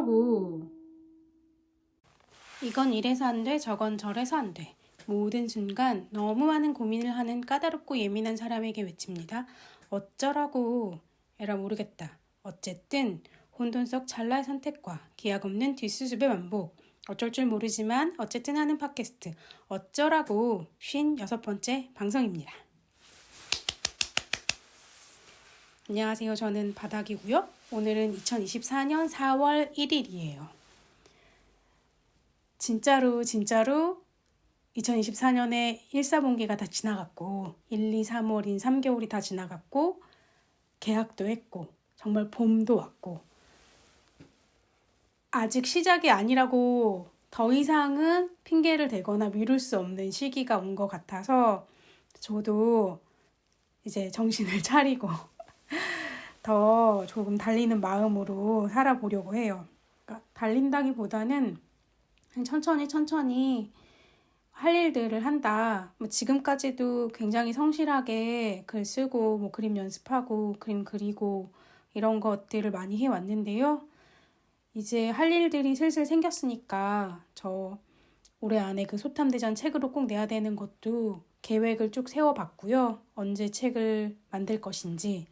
어쩌라고. 이건 이래서 안 돼, 저건 저래서 안 돼. 모든 순간 너무 많은 고민을 하는 까다롭고 예민한 사람에게 외칩니다. 어쩌라고. 에라 모르겠다. 어쨌든 혼돈 속 찰나의 선택과 기약 없는 뒷수습의 반복. 어쩔 줄 모르지만 어쨌든 하는 팟캐스트 어쩌라고 56번째 방송입니다. 안녕하세요. 저는 바닥이고요. 오늘은 2024년 4월 1일이에요. 진짜로 2024년에 1사분기가 다 지나갔고 1, 2, 3월인 3개월이 다 지나갔고 개학도 했고 정말 봄도 왔고 아직 시작이 아니라고 더 이상은 핑계를 대거나 미룰 수 없는 시기가 온 것 같아서 저도 이제 정신을 차리고 더 조금 달리는 마음으로 살아보려고 해요. 그러니까 달린다기보다는 천천히 할 일들을 한다. 지금까지도 굉장히 성실하게 글 쓰고 그림 연습하고 그림 그리고 이런 것들을 많이 해왔는데요. 이제 할 일들이 슬슬 생겼으니까 저 올해 안에 그 소탐대전 책으로 꼭 내야 되는 것도 계획을 쭉 세워봤고요. 언제 책을 만들 것인지.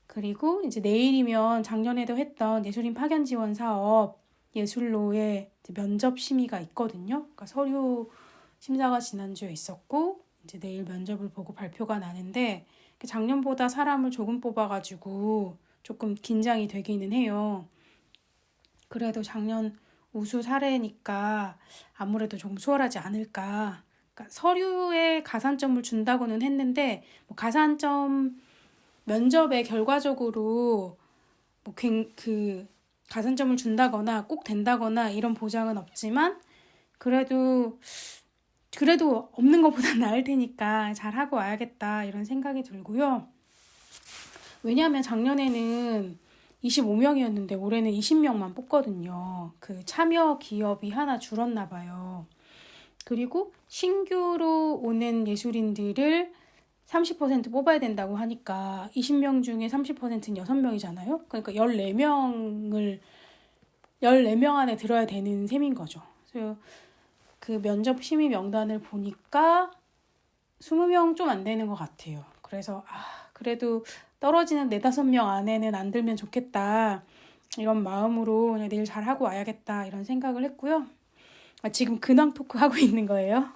그리고 이제 내일이면 작년에도 했던 예술인 파견 지원 사업 예술로의 면접 심의가 있거든요. 그러니까 서류 심사가 지난주에 있었고 이제 내일 면접을 보고 발표가 나는데 작년보다 사람을 조금 뽑아가지고 조금 긴장이 되기는 해요. 그래도 작년 우수 사례니까 아무래도 좀 수월하지 않을까. 그러니까 서류에 가산점을 준다고는 했는데 가산점 면접에 결과적으로 그 가산점을 준다거나 꼭 된다거나 이런 보장은 없지만 그래도 없는 것보다 나을 테니까 잘하고 와야겠다 이런 생각이 들고요. 왜냐하면 작년에는 25명이었는데 올해는 20명만 뽑거든요. 그 참여 기업이 하나 줄었나 봐요. 그리고 신규로 오는 예술인들을 30% 뽑아야 된다고 하니까 20명 중에 30%는 6명이잖아요. 그러니까 14명 안에 들어야 되는 셈인 거죠. 그래서 그 면접 심의 명단을 보니까 20명 좀 안 되는 것 같아요. 그래서 그래도 떨어지는 4-5명 안에는 안 들면 좋겠다. 이런 마음으로 그냥 내일 잘하고 와야겠다. 이런 생각을 했고요. 지금 근황 토크 하고 있는 거예요.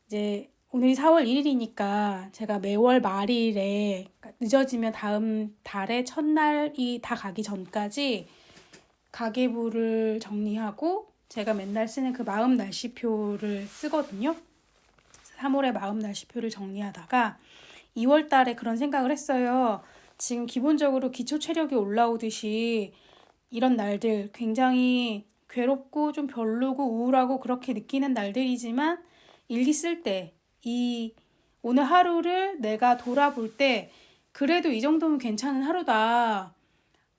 이제 오늘이 4월 1일이니까 제가 매월 말일에 늦어지면 다음 달의 첫날이 다 가기 전까지 가계부를 정리하고 제가 맨날 쓰는 그 마음 날씨표를 쓰거든요. 3월에 마음 날씨표를 정리하다가 2월 달에 그런 생각을 했어요. 지금 기본적으로 기초 체력이 올라오듯이 이런 날들 굉장히 괴롭고 좀 별로고 우울하고 그렇게 느끼는 날들이지만 일기 쓸 때 이 오늘 하루를 내가 돌아볼 때 그래도 이 정도면 괜찮은 하루다.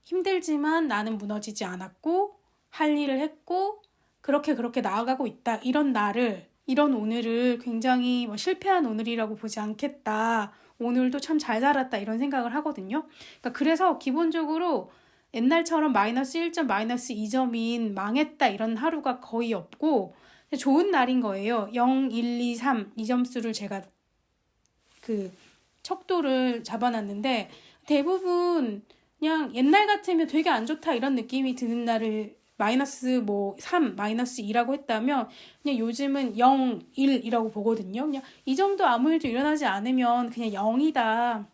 힘들지만 나는 무너지지 않았고 할 일을 했고 그렇게 나아가고 있다. 이런 오늘을 굉장히 실패한 오늘이라고 보지 않겠다. 오늘도 참 잘 살았다. 이런 생각을 하거든요. 그러니까 그래서 기본적으로 옛날처럼 마이너스 1점, 마이너스 2점인 망했다. 이런 하루가 거의 없고 좋은 날인 거예요. 0, 1, 2, 3 이 점수를 제가 그 척도를 잡아놨는데 대부분 그냥 옛날 같으면 되게 안 좋다 이런 느낌이 드는 날을 마이너스 3, 마이너스 2라고 했다면 그냥 요즘은 0, 1이라고 보거든요. 그냥 이 정도 아무 일도 일어나지 않으면 그냥 0이다.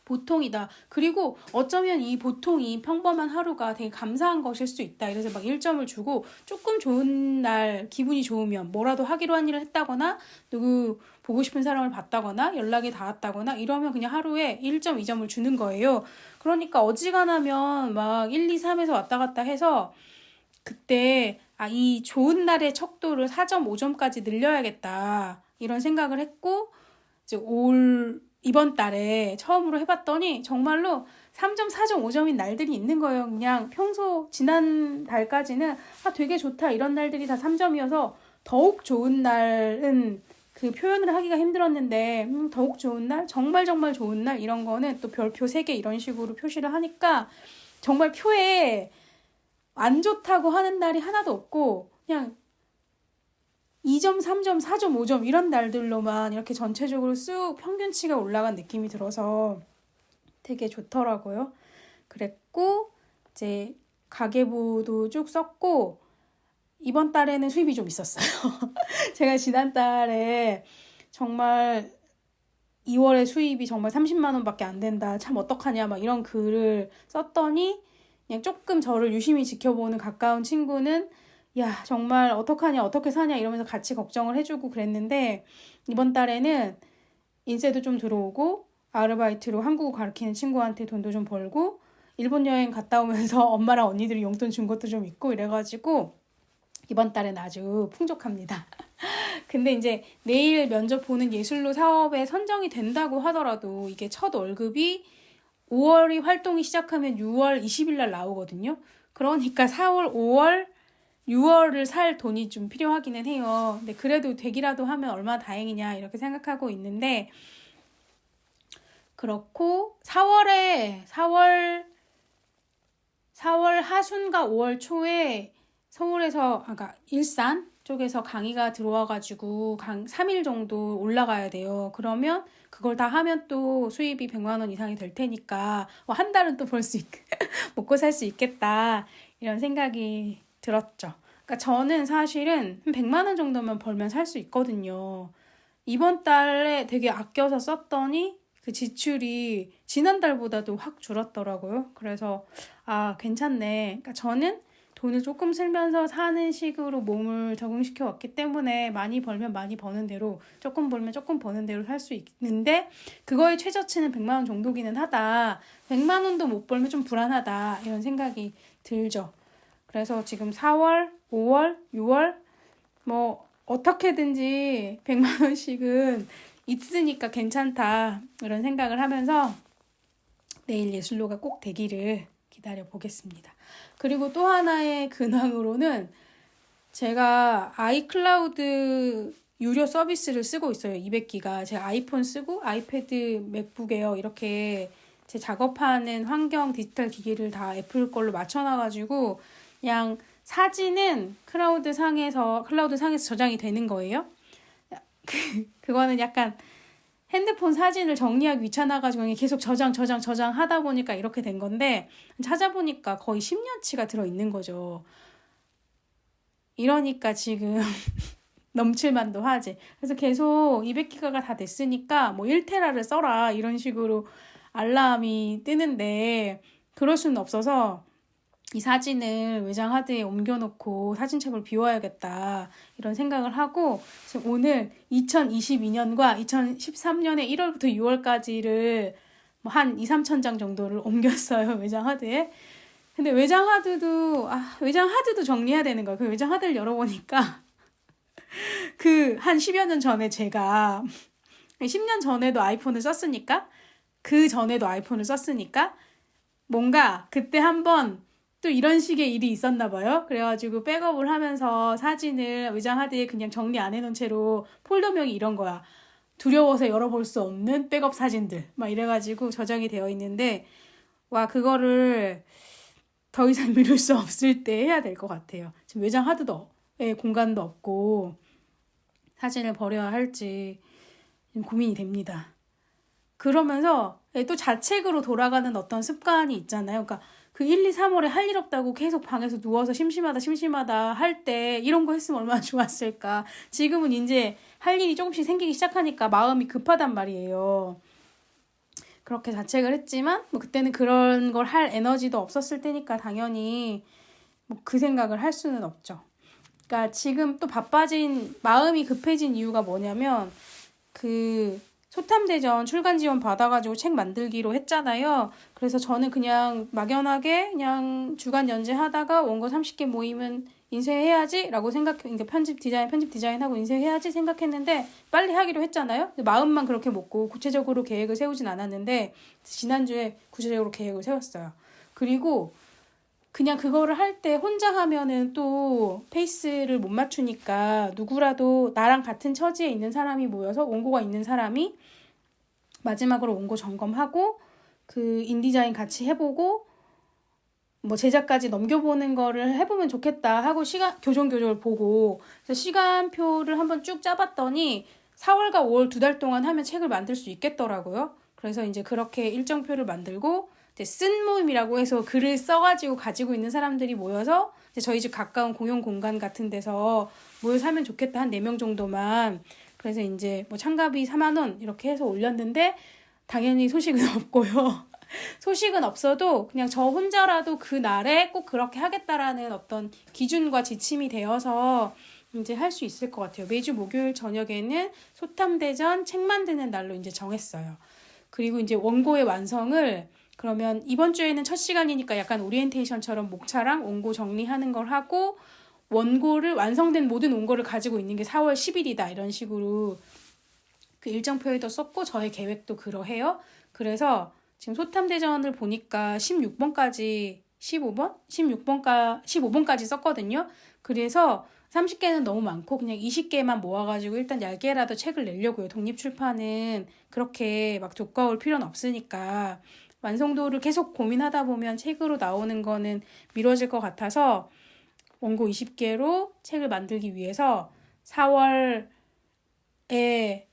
보통이다. 그리고 어쩌면 이 보통이 평범한 하루가 되게 감사한 것일 수 있다. 이래서 1점을 주고 조금 좋은 날 기분이 좋으면 뭐라도 하기로 한 일을 했다거나 누구 보고 싶은 사람을 봤다거나 연락이 닿았다거나 이러면 그냥 하루에 1점, 2점을 주는 거예요. 그러니까 어지간하면 1, 2, 3에서 왔다 갔다 해서 그때 이 좋은 날의 척도를 4점, 5점까지 늘려야겠다. 이런 생각을 했고 이제 이번 달에 처음으로 해봤더니 정말로 3점, 4점, 5점인 날들이 있는 거예요. 그냥 지난 달까지는 되게 좋다 이런 날들이 다 3점이어서 더욱 좋은 날은 그 표현을 하기가 힘들었는데 더욱 좋은 날, 정말 좋은 날 이런 거는 또 별표 3개 이런 식으로 표시를 하니까 정말 표에 안 좋다고 하는 날이 하나도 없고 그냥 2점, 3점, 4점, 5점 이런 날들로만 이렇게 전체적으로 쑥 평균치가 올라간 느낌이 들어서 되게 좋더라고요. 그랬고 이제 가계부도 쭉 썼고 이번 달에는 수입이 좀 있었어요. 제가 지난달에 정말 2월에 수입이 정말 30만 원밖에 안 된다. 참 어떡하냐 막 이런 글을 썼더니 그냥 조금 저를 유심히 지켜보는 가까운 친구는 야 정말 어떡하냐 어떻게 사냐 이러면서 같이 걱정을 해주고 그랬는데 이번 달에는 인세도 좀 들어오고 아르바이트로 한국어 가르치는 친구한테 돈도 좀 벌고 일본 여행 갔다 오면서 엄마랑 언니들이 용돈 준 것도 좀 있고 이래가지고 이번 달엔 아주 풍족합니다. 근데 이제 내일 면접 보는 예술로 사업에 선정이 된다고 하더라도 이게 첫 월급이 5월이 활동이 시작하면 6월 20일 날 나오거든요. 그러니까 4월, 5월, 6월을 살 돈이 좀 필요하기는 해요. 근데 그래도 되기라도 하면 얼마나 다행이냐 이렇게 생각하고 있는데 그렇고 4월 하순과 5월 초에 서울에서 아까 일산 쪽에서 강의가 들어와가지고 3일 정도 올라가야 돼요. 그러면 그걸 다 하면 또 수입이 100만 원 이상이 될 테니까 한 달은 또 먹고 살 수 있겠다 이런 생각이 들었죠. 그러니까 저는 사실은 한 100만 원 정도면 벌면 살 수 있거든요. 이번 달에 되게 아껴서 썼더니 그 지출이 지난달보다도 확 줄었더라고요. 그래서 괜찮네. 그러니까 저는 돈을 조금 쓰면서 사는 식으로 몸을 적응시켜 왔기 때문에 많이 벌면 많이 버는 대로 조금 벌면 조금 버는 대로 살 수 있는데 그거의 최저치는 100만 원 정도기는 하다. 100만 원도 못 벌면 좀 불안하다. 이런 생각이 들죠. 그래서 지금 4월, 5월, 6월 뭐 어떻게든지 100만 원씩은 있으니까 괜찮다. 이런 생각을 하면서 내일 예술로가 꼭 되기를 기다려 보겠습니다. 그리고 또 하나의 근황으로는 제가 아이클라우드 유료 서비스를 쓰고 있어요. 200기가. 제가 아이폰 쓰고 아이패드, 맥북 에어 이렇게 제 작업하는 환경 디지털 기기를 다 애플 걸로 맞춰놔가지고 그냥 사진은 클라우드 상에서 저장이 되는 거예요. 그거는 약간 핸드폰 사진을 정리하기 귀찮아가지고 계속 저장 하다 보니까 이렇게 된 건데 찾아보니까 거의 10년치가 들어있는 거죠. 이러니까 지금 넘칠만도 하지. 그래서 계속 200기가가 다 됐으니까 뭐 1테라를 써라 이런 식으로 알람이 뜨는데 그럴 수는 없어서 이 사진을 외장 하드에 옮겨놓고 사진첩을 비워야겠다 이런 생각을 하고 지금 오늘 2022년과 2013년의 1월부터 6월까지를 뭐 한 2, 3천 장 정도를 옮겼어요. 외장 하드에. 근데 외장 하드도 정리해야 되는 거야. 그 외장 하드를 열어보니까 그 한 10여 년 전에 제가 10년 전에도 아이폰을 썼으니까 그 전에도 아이폰을 썼으니까 뭔가 그때 한번 또 이런 식의 일이 있었나 봐요. 그래가지고 백업을 하면서 사진을 외장 하드에 그냥 정리 안 해놓은 채로 폴더명이 이런 거야. 두려워서 열어볼 수 없는 백업 사진들 막 이래가지고 저장이 되어 있는데 그거를 더 이상 미룰 수 없을 때 해야 될 것 같아요. 지금 외장 하드에 공간도 없고 사진을 버려야 할지 고민이 됩니다. 그러면서 또 자책으로 돌아가는 어떤 습관이 있잖아요. 그러니까 그 1, 2, 3월에 할 일 없다고 계속 방에서 누워서 심심하다 할 때 이런 거 했으면 얼마나 좋았을까. 지금은 이제 할 일이 조금씩 생기기 시작하니까 마음이 급하단 말이에요. 그렇게 자책을 했지만 뭐 그때는 그런 걸 할 에너지도 없었을 때니까 당연히 뭐 그 생각을 할 수는 없죠. 그러니까 지금 또 마음이 급해진 이유가 뭐냐면 소탐대전 출간 지원 받아가지고 책 만들기로 했잖아요. 그래서 저는 그냥 막연하게 그냥 주간 연재하다가 원고 30개 모이면 인쇄해야지 라고 그러니까 편집 디자인하고 인쇄해야지 생각했는데 빨리 하기로 했잖아요. 마음만 그렇게 먹고 구체적으로 계획을 세우진 않았는데 지난주에 구체적으로 계획을 세웠어요. 그리고 그냥 그거를 할 때 혼자 하면은 또 페이스를 못 맞추니까 누구라도 나랑 같은 처지에 있는 사람이 모여서 원고가 있는 사람이 마지막으로 원고 점검하고 그 인디자인 같이 해보고 뭐 제작까지 넘겨보는 거를 해보면 좋겠다 하고 교정교정을 보고 그래서 시간표를 한번 쭉 짜봤더니 4월과 5월 2달 동안 하면 책을 만들 수 있겠더라고요. 그래서 이제 그렇게 일정표를 만들고 이제 쓴 모임이라고 해서 글을 써가지고 가지고 있는 사람들이 모여서 이제 저희 집 가까운 공용 공간 같은 데서 모여서 하면 좋겠다 한 4명 정도만. 그래서 이제 뭐 참가비 4만 원 이렇게 해서 올렸는데 당연히 소식은 없고요. 소식은 없어도 그냥 저 혼자라도 그 날에 꼭 그렇게 하겠다라는 어떤 기준과 지침이 되어서 이제 할 수 있을 것 같아요. 매주 목요일 저녁에는 소탐대전 책 만드는 날로 이제 정했어요. 그리고 이제 원고의 완성을 그러면 이번 주에는 첫 시간이니까 약간 오리엔테이션처럼 목차랑 원고 정리하는 걸 하고 원고를 완성된 모든 원고를 가지고 있는 게 4월 10일이다 이런 식으로 그 일정표에도 썼고 저의 계획도 그러해요. 그래서 지금 소탐대전을 보니까 16번까지 15번까지 썼거든요. 그래서 30개는 너무 많고 그냥 20개만 모아가지고 일단 얇게라도 책을 내려고요. 독립출판은 그렇게 막 두꺼울 필요는 없으니까 완성도를 계속 고민하다 보면 책으로 나오는 거는 미뤄질 것 같아서 원고 20개로 책을 만들기 위해서 4월에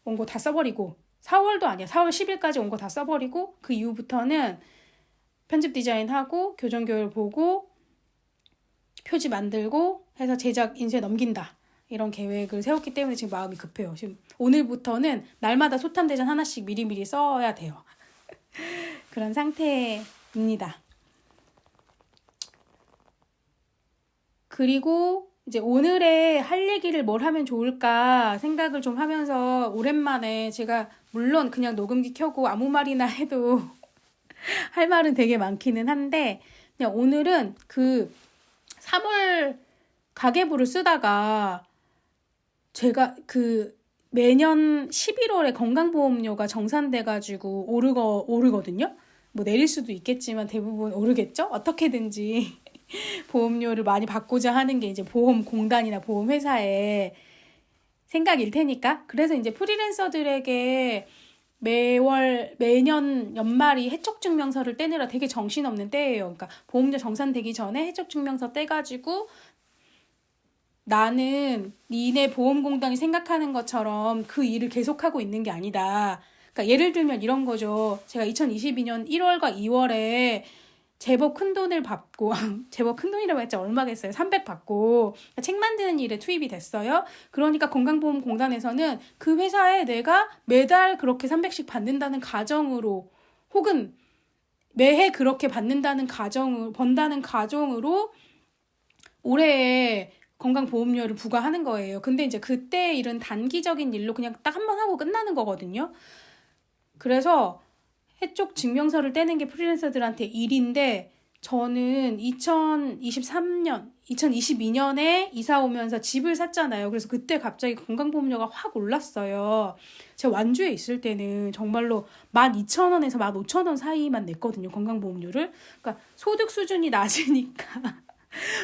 원고 다 써버리고 4월도 아니야. 4월 10일까지 원고 다 써버리고 그 이후부터는 편집 디자인하고 교정교열 보고 표지 만들고 해서 제작 인쇄 넘긴다. 이런 계획을 세웠기 때문에 지금 마음이 급해요. 지금 오늘부터는 날마다 소탐대전 하나씩 미리미리 써야 돼요. 그런 상태입니다. 그리고 이제 오늘의 할 얘기를 뭘 하면 좋을까 생각을 좀 하면서 오랜만에 제가 물론 그냥 녹음기 켜고 아무 말이나 해도 할 말은 되게 많기는 한데 그냥 오늘은 그 3월 가계부를 쓰다가 제가 그 매년 11월에 건강보험료가 정산돼가지고 오르거든요. 뭐 내릴 수도 있겠지만 대부분 오르겠죠? 어떻게든지 보험료를 많이 받고자 하는 게 이제 보험공단이나 보험회사의 생각일 테니까. 그래서 이제 프리랜서들에게 매년 연말이 해촉증명서를 떼느라 되게 정신없는 때예요. 그러니까 보험료 정산되기 전에 해촉증명서 떼가지고 나는 니네 보험공단이 생각하는 것처럼 그 일을 계속하고 있는 게 아니다. 그러니까 예를 들면 이런 거죠. 제가 2022년 1월과 2월에 제법 큰 돈을 받고 제법 큰 돈이라고 했죠. 얼마겠어요. 300 받고 책 만드는 일에 투입이 됐어요. 그러니까 건강보험공단에서는 그 회사에 내가 매달 그렇게 300씩 받는다는 가정으로 혹은 매해 그렇게 번다는 가정으로 올해에 건강보험료를 부과하는 거예요. 근데 이제 그때 일은 단기적인 일로 그냥 딱 한 번 하고 끝나는 거거든요. 그래서 해촉 증명서를 떼는 게 프리랜서들한테 일인데 저는 2022년에 이사 오면서 집을 샀잖아요. 그래서 그때 갑자기 건강보험료가 확 올랐어요. 제가 완주에 있을 때는 정말로 12,000원에서 15,000원 사이만 냈거든요. 건강보험료를. 그러니까 소득 수준이 낮으니까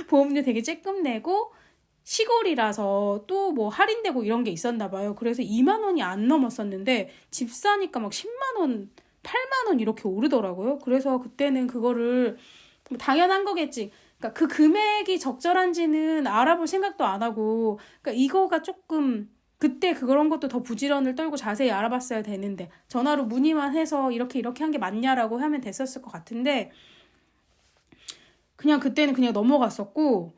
보험료 되게 쬐끔 내고 시골이라서 또 뭐 할인되고 이런 게 있었나 봐요. 그래서 2만 원이 안 넘었었는데 집 사니까 막 10만 원 8만 원 이렇게 오르더라고요. 그래서 그때는 그거를 당연한 거겠지. 그러니까 그 금액이 적절한지는 알아볼 생각도 안 하고, 그러니까 이거가 조금 그때 그런 것도 더 부지런을 떨고 자세히 알아봤어야 되는데 전화로 문의만 해서 이렇게 한 게 맞냐라고 하면 됐었을 것 같은데 그냥 그때는 그냥 넘어갔었고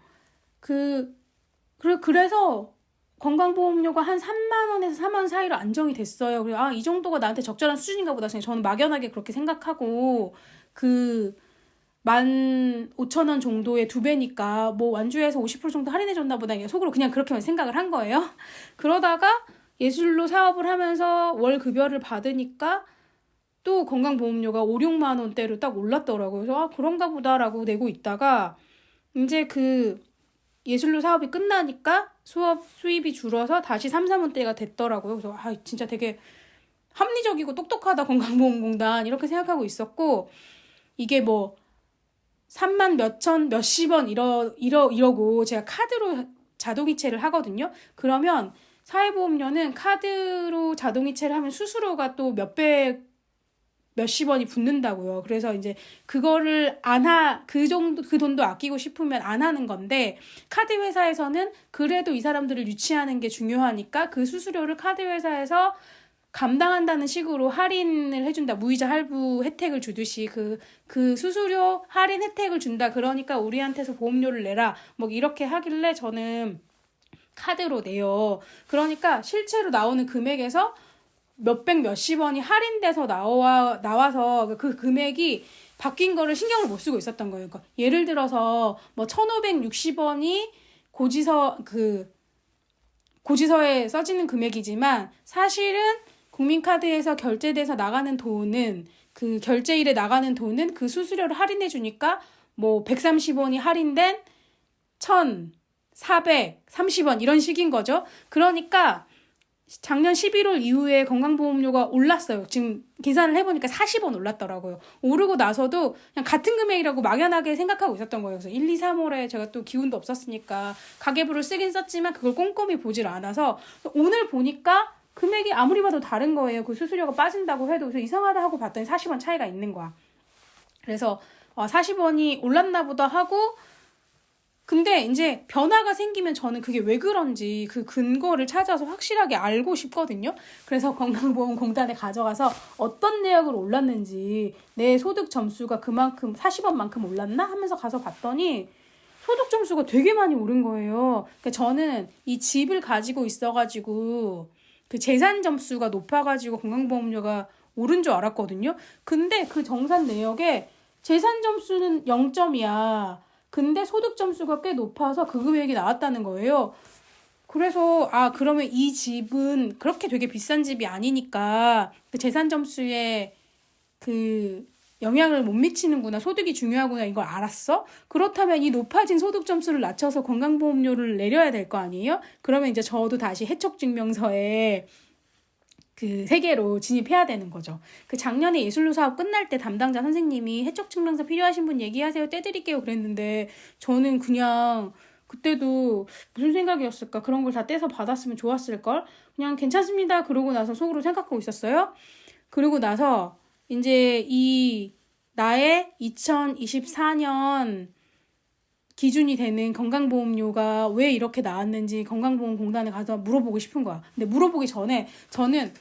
그래서 건강보험료가 한 3만 원에서 4만 원 사이로 안정이 됐어요. 그래서 이 정도가 나한테 적절한 수준인가 보다. 저는 막연하게 그렇게 생각하고 그 15,000원 정도의 2배니까 뭐 완주에서 50% 정도 할인해줬나 보다. 속으로 그냥 그렇게만 생각을 한 거예요. 그러다가 예술로 사업을 하면서 월 급여를 받으니까 또 건강보험료가 5, 6만 원대로 딱 올랐더라고요. 그래서 그런가 보다라고 내고 있다가 이제 그 예술로 사업이 끝나니까 수입이 줄어서 다시 3, 4만원대가 됐더라고요. 그래서 진짜 되게 합리적이고 똑똑하다 건강보험공단 이렇게 생각하고 있었고 이게 뭐 3만 몇천 몇십원 이러고 제가 카드로 자동이체를 하거든요. 그러면 사회보험료는 카드로 자동이체를 하면 수수료가 또 몇백 몇십 원이 붙는다고요. 그래서 이제 그거를 그 돈도 아끼고 싶으면 안 하는 건데, 카드 회사에서는 그래도 이 사람들을 유치하는 게 중요하니까 그 수수료를 카드 회사에서 감당한다는 식으로 할인을 해준다. 무이자 할부 혜택을 주듯이 그 수수료 할인 혜택을 준다. 그러니까 우리한테서 보험료를 내라. 뭐 이렇게 하길래 저는 카드로 내요. 그러니까 실제로 나오는 금액에서 몇백 몇십 원이 할인돼서 나와서 그 금액이 바뀐 거를 신경을 못 쓰고 있었던 거예요. 그러니까 예를 들어서 뭐 1,560원이 고지서에 써지는 금액이지만 사실은 국민카드에서 결제돼서 나가는 돈은 그 결제일에 나가는 돈은 그 수수료를 할인해 주니까 뭐 130원이 할인된 1,430원 이런 식인 거죠. 그러니까 작년 11월 이후에 건강보험료가 올랐어요. 지금 계산을 해보니까 40원 올랐더라고요. 오르고 나서도 그냥 같은 금액이라고 막연하게 생각하고 있었던 거예요. 그래서 1, 2, 3월에 제가 또 기운도 없었으니까 가계부를 쓰긴 썼지만 그걸 꼼꼼히 보질 않아서 오늘 보니까 금액이 아무리 봐도 다른 거예요. 그 수수료가 빠진다고 해도. 그래서 이상하다 하고 봤더니 40원 차이가 있는 거야. 그래서 40원이 올랐나 보다 하고, 근데 이제 변화가 생기면 저는 그게 왜 그런지 그 근거를 찾아서 확실하게 알고 싶거든요. 그래서 건강보험공단에 가져가서 어떤 내역으로 올랐는지, 내 소득 점수가 그만큼 40원만큼 올랐나 하면서 가서 봤더니 소득 점수가 되게 많이 오른 거예요. 그러니까 저는 이 집을 가지고 있어가지고 그 재산 점수가 높아가지고 건강보험료가 오른 줄 알았거든요. 근데 그 정산 내역에 재산 점수는 0점이야. 근데 소득 점수가 꽤 높아서 그 금액이 나왔다는 거예요. 그래서 그러면 이 집은 그렇게 되게 비싼 집이 아니니까 그 재산 점수에 그 영향을 못 미치는구나. 소득이 중요하구나. 이걸 알았어? 그렇다면 이 높아진 소득 점수를 낮춰서 건강보험료를 내려야 될 거 아니에요? 그러면 이제 저도 다시 해촉증명서에 그 3개로 진입해야 되는 거죠. 그 작년에 예술로 사업 끝날 때 담당자 선생님이 해촉증명서 필요하신 분 얘기하세요. 떼드릴게요. 그랬는데 저는 그냥 그때도 무슨 생각이었을까? 그런 걸 다 떼서 받았으면 좋았을걸? 그냥 괜찮습니다. 그러고 나서 속으로 생각하고 있었어요. 그러고 나서 이제 이 나의 2024년 기준이 되는 건강보험료가 왜 이렇게 나왔는지 건강보험공단에 가서 물어보고 싶은 거야. 근데 물어보기 전에 저는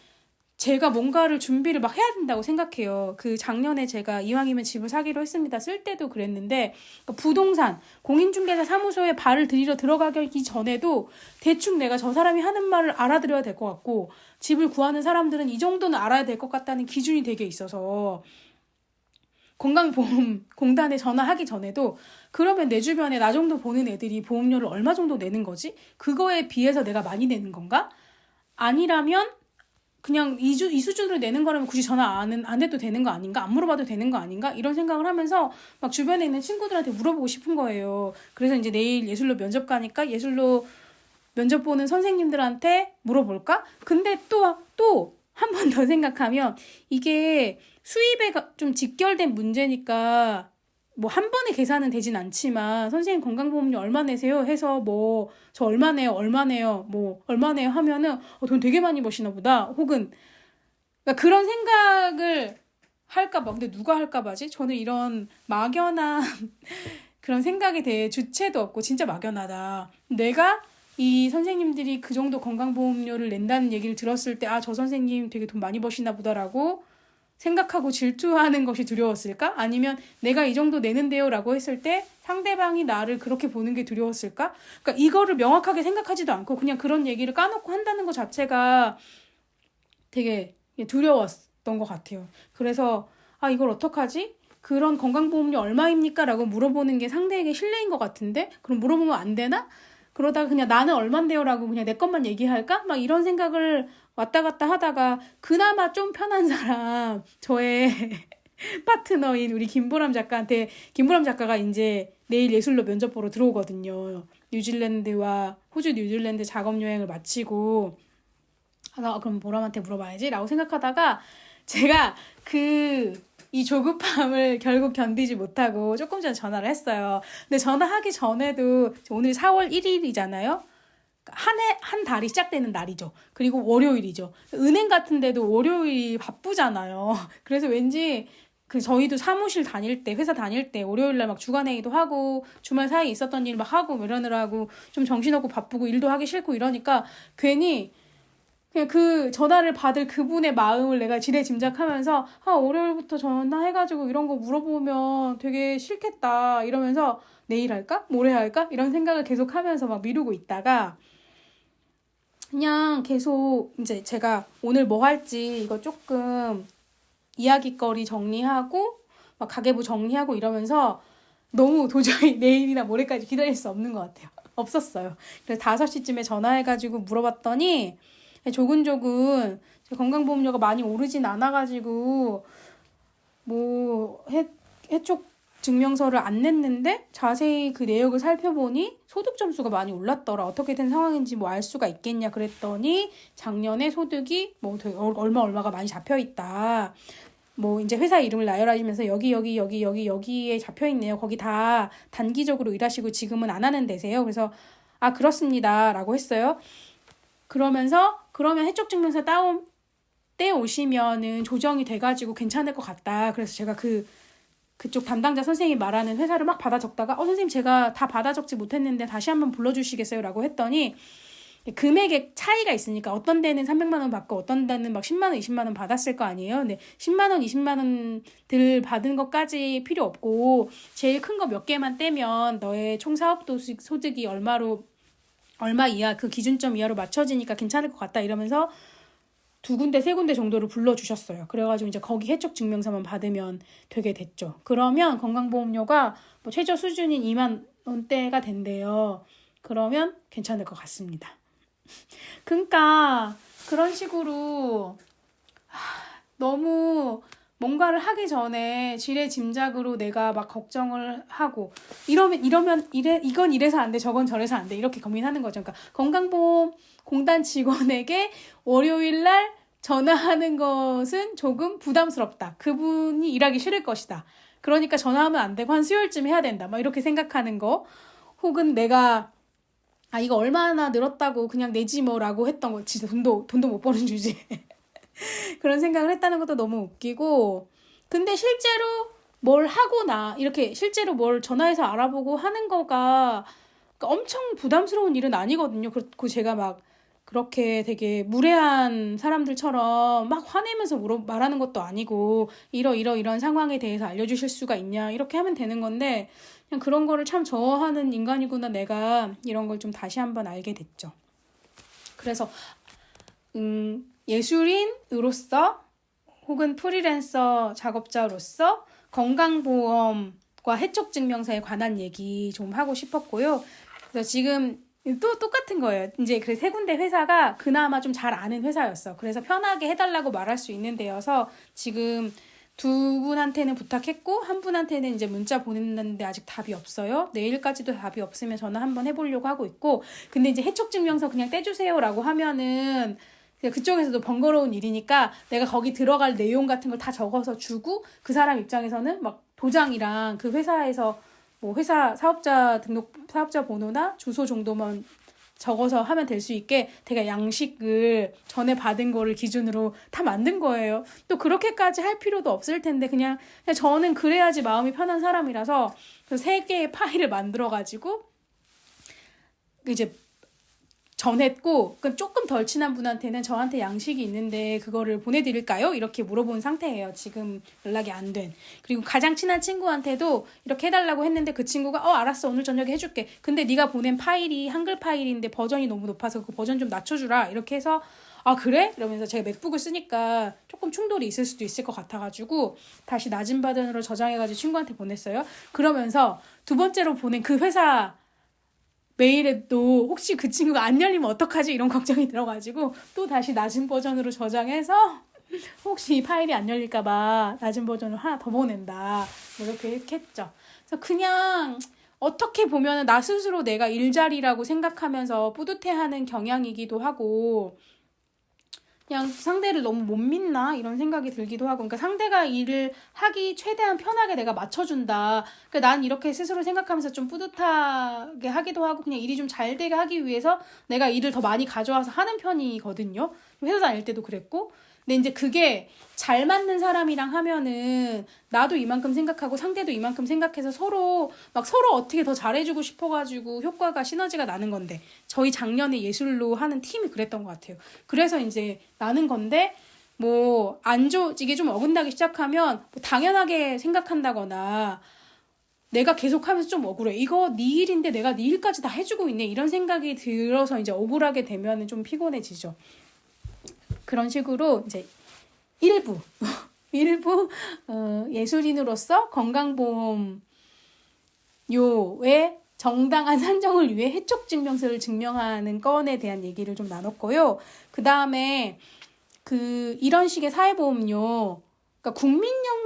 제가 뭔가를 준비를 막 해야 된다고 생각해요. 그 작년에 제가 이왕이면 집을 사기로 했습니다. 쓸 때도 그랬는데 부동산, 공인중개사 사무소에 발을 들이러 들어가기 전에도 대충 내가 저 사람이 하는 말을 알아들어야 될 것 같고, 집을 구하는 사람들은 이 정도는 알아야 될 것 같다는 기준이 되게 있어서 건강보험공단에 전화하기 전에도 그러면 내 주변에 나 정도 보는 애들이 보험료를 얼마 정도 내는 거지? 그거에 비해서 내가 많이 내는 건가? 아니라면 그냥 이 수준으로 내는 거라면 굳이 전화 안 해도 되는 거 아닌가? 안 물어봐도 되는 거 아닌가? 이런 생각을 하면서 막 주변에 있는 친구들한테 물어보고 싶은 거예요. 그래서 이제 내일 예술로 면접 가니까 예술로 면접 보는 선생님들한테 물어볼까? 근데 또 한 번 더 생각하면 이게 수입에 좀 직결된 문제니까 뭐 한 번에 계산은 되진 않지만 선생님 건강보험료 얼마 내세요? 해서 뭐 저 얼마 내요? 뭐 얼마 내요? 하면은 돈 되게 많이 버시나 보다. 혹은 그러니까 그런 생각을 할까 봐. 근데 누가 할까 봐지? 저는 이런 막연한 그런 생각에 대해 주체도 없고 진짜 막연하다. 내가 이 선생님들이 그 정도 건강보험료를 낸다는 얘기를 들었을 때 저 선생님 되게 돈 많이 버시나 보다라고 생각하고 질투하는 것이 두려웠을까? 아니면 내가 이 정도 내는데요 라고 했을 때 상대방이 나를 그렇게 보는 게 두려웠을까? 그러니까 이거를 명확하게 생각하지도 않고 그냥 그런 얘기를 까놓고 한다는 것 자체가 되게 두려웠던 것 같아요. 그래서 이걸 어떡하지? 그런 건강보험료 얼마입니까? 라고 물어보는 게 상대에게 신뢰인 것 같은데 그럼 물어보면 안 되나? 그러다가 그냥 나는 얼만데요 라고 그냥 내 것만 얘기할까? 막 이런 생각을 왔다 갔다 하다가 그나마 좀 편한 사람, 저의 파트너인 우리 김보람 작가가 이제 내일 예술로 면접 보러 들어오거든요. 호주 뉴질랜드 작업여행을 마치고 그럼 보람한테 물어봐야지 라고 생각하다가 제가 이 조급함을 결국 견디지 못하고 조금 전에 전화를 했어요. 근데 전화하기 전에도 오늘 4월 1일이잖아요. 한 달이 시작되는 날이죠. 그리고 월요일이죠. 은행 같은 데도 월요일이 바쁘잖아요. 그래서 왠지 저희도 사무실 다닐 때, 회사 다닐 때, 월요일 날 막 주간회의도 하고, 주말 사이에 있었던 일 막 하고, 이러느라고 좀 정신없고 바쁘고, 일도 하기 싫고 이러니까, 괜히, 그냥 그 전화를 받을 그분의 마음을 내가 지레 짐작하면서, 월요일부터 전화해가지고 이런 거 물어보면 되게 싫겠다, 이러면서, 내일 할까? 모레 할까? 이런 생각을 계속 하면서 막 미루고 있다가, 그냥 계속, 이제 제가 오늘 뭐 할지, 이거 조금, 이야깃거리 정리하고 막 가계부 정리하고 이러면서 너무 도저히 내일이나 모레까지 기다릴 수 없는 것 같아요. 없었어요. 그래서 5시쯤에 전화해가지고 물어봤더니 조근조근 건강보험료가 많이 오르진 않아가지고 뭐 해촉 증명서를 안 냈는데 자세히 그 내역을 살펴보니 소득 점수가 많이 올랐더라. 어떻게 된 상황인지 뭐 알 수가 있겠냐 그랬더니 작년에 소득이 뭐 되게 얼마가 많이 잡혀 있다. 뭐 이제 회사 이름을 나열하시면서 여기에 잡혀 있네요. 거기 다 단기적으로 일하시고 지금은 안 하는 데세요. 그래서 그렇습니다라고 했어요. 그러면 해촉 증명서 떼 오시면은 조정이 돼가지고 괜찮을 것 같다. 그래서 제가 그쪽 담당자 선생님이 말하는 회사를 막 받아 적다가 선생님 제가 다 받아 적지 못했는데 다시 한번 불러주시겠어요? 라고 했더니 금액의 차이가 있으니까 어떤 데는 300만 원 받고 어떤 데는 막 10만 원, 20만 원 받았을 거 아니에요. 근데 10만 원, 20만 원들 받은 것까지 필요 없고 제일 큰 거 몇 개만 떼면 너의 총 사업소득이 얼마 이하 그 기준점 이하로 맞춰지니까 괜찮을 것 같다 이러면서 2군데, 3군데 정도를 불러주셨어요. 그래가지고 이제 거기 해촉 증명서만 받으면 되게 됐죠. 그러면 건강보험료가 뭐 최저 수준인 2만 원대가 된대요. 그러면 괜찮을 것 같습니다. 그러니까 그런 식으로 너무 뭔가를 하기 전에 지레 짐작으로 내가 막 걱정을 하고 이건 이래서 안 돼, 저건 저래서 안 돼 이렇게 고민하는 거죠. 그러니까 건강보험공단 직원에게 월요일 날 전화하는 것은 조금 부담스럽다. 그분이 일하기 싫을 것이다. 그러니까 전화하면 안 되고 한 수요일쯤 해야 된다. 막 이렇게 생각하는 거. 혹은 내가 이거 얼마나 늘었다고 그냥 내지 뭐라고 했던 거. 진짜 돈도 못 버는 주제. 그런 생각을 했다는 것도 너무 웃기고. 근데 실제로 뭘 하거나 이렇게 실제로 뭘 전화해서 알아보고 하는 거가 엄청 부담스러운 일은 아니거든요. 그렇고 제가 막 그렇게 되게 무례한 사람들처럼 막 화내면서 말하는 것도 아니고 이런 상황에 대해서 알려주실 수가 있냐 이렇게 하면 되는 건데 그냥 그런 거를 참 좋아하는 인간이구나 내가 이런 걸 좀 다시 한번 알게 됐죠. 그래서 예술인으로서 혹은 프리랜서 작업자로서 건강보험과 해촉증명서에 관한 얘기 좀 하고 싶었고요. 그래서 지금 또 똑같은 거예요. 이제 그 3군데 회사가 그나마 좀 잘 아는 회사였어. 그래서 편하게 해달라고 말할 수 있는 데여서 지금 2분한테는 부탁했고 1분한테는 이제 문자 보냈는데 아직 답이 없어요. 내일까지도 답이 없으면 전화 한번 해보려고 하고 있고 근데 이제 해촉증명서 그냥 떼주세요라고 하면은 그쪽에서도 번거로운 일이니까 내가 거기 들어갈 내용 같은 걸 다 적어서 주고 그 사람 입장에서는 막 도장이랑 그 회사에서 뭐 회사 사업자 번호나 주소 정도만 적어서 하면 될 수 있게 제가 양식을 전에 받은 거를 기준으로 다 만든 거예요. 또 그렇게까지 할 필요도 없을 텐데 그냥 저는 그래야지 마음이 편한 사람이라서 그 3개의 파일을 만들어가지고 이제 전했고 조금 덜 친한 분한테는 저한테 양식이 있는데 그거를 보내드릴까요? 이렇게 물어본 상태예요. 지금 연락이 안 된. 그리고 가장 친한 친구한테도 이렇게 해달라고 했는데 그 친구가 알았어 오늘 저녁에 해줄게. 근데 네가 보낸 파일이 한글 파일인데 버전이 너무 높아서 그 버전 좀 낮춰주라. 이렇게 해서 그래? 이러면서 제가 맥북을 쓰니까 조금 충돌이 있을 수도 있을 것 같아가지고 다시 낮은 버전으로 저장해가지고 친구한테 보냈어요. 그러면서 2번째로 보낸 그 회사 메일에도 혹시 그 친구가 안 열리면 어떡하지? 이런 걱정이 들어가지고 또 다시 낮은 버전으로 저장해서 혹시 이 파일이 안 열릴까봐 낮은 버전을 하나 더 보낸다. 이렇게 했죠. 그래서 그냥 어떻게 보면 나 스스로 내가 일자리라고 생각하면서 뿌듯해하는 경향이기도 하고 그냥 상대를 너무 못 믿나 이런 생각이 들기도 하고, 그러니까 상대가 일을 하기 최대한 편하게 내가 맞춰준다. 그러니까 난 이렇게 스스로 생각하면서 좀 뿌듯하게 하기도 하고, 그냥 일이 좀 잘 되게 하기 위해서 내가 일을 더 많이 가져와서 하는 편이거든요. 회사 다닐 때도 그랬고. 근데 이제 그게 잘 맞는 사람이랑 하면은 나도 이만큼 생각하고 상대도 이만큼 생각해서 서로 어떻게 더 잘해주고 싶어가지고 효과가 시너지가 나는 건데, 저희 작년에 예술로 하는 팀이 그랬던 것 같아요. 그래서 이제 나는 건데, 뭐 이게 좀 어긋나기 시작하면 뭐 당연하게 생각한다거나 내가 계속하면서 좀 억울해. 이거 네 일인데 내가 네 일까지 다 해주고 있네. 이런 생각이 들어서 이제 억울하게 되면 좀 피곤해지죠. 그런 식으로 이제 일부 예술인으로서 건강보험료의 정당한 산정을 위해 해촉증명서를 증명하는 건에 대한 얘기를 좀 나눴고요. 그 다음에 이런 식의 사회보험료, 그러니까